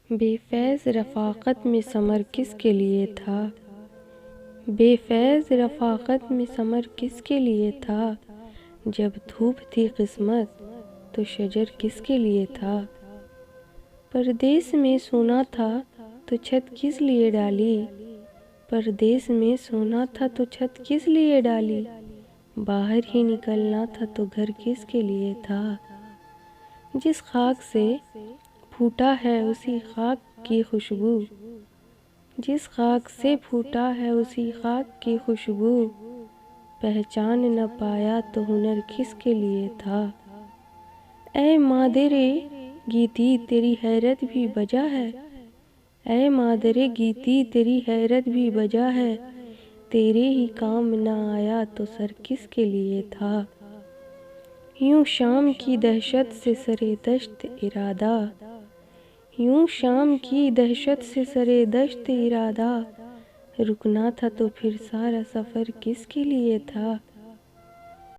بے فیض رفاقت میں ثمر کس کے لیے تھا؟ بے فیض رفاقت میں ثمر کس کے لیے تھا؟ جب دھوپ تھی قسمت تو شجر کس کے لیے تھا؟ پردیس میں سونا تھا تو چھت کس لیے ڈالی؟ پردیس میں سونا تھا تو چھت کس لیے ڈالی؟ باہر ہی نکلنا تھا تو گھر کس کے لیے تھا؟ جس خاک سے پھوٹا ہے اسی خاک کی خوشبو، جس خاک سے پھوٹا ہے اسی خاک کی خوشبو، پہچان نہ پایا تو ہنر کس کے لیے تھا؟ اے مادر گیتی تیری حیرت بھی بجا ہے، اے مادر گیتی تیری حیرت بھی بجا ہے، تیرے ہی کام نہ آیا تو سر کس کے لیے تھا؟ یوں شام کی دہشت سے سرے دشت ارادہ، یوں شام کی دہشت سے سرے دشت ارادہ، رکنا تھا تو پھر سارا سفر کس کے لیے تھا؟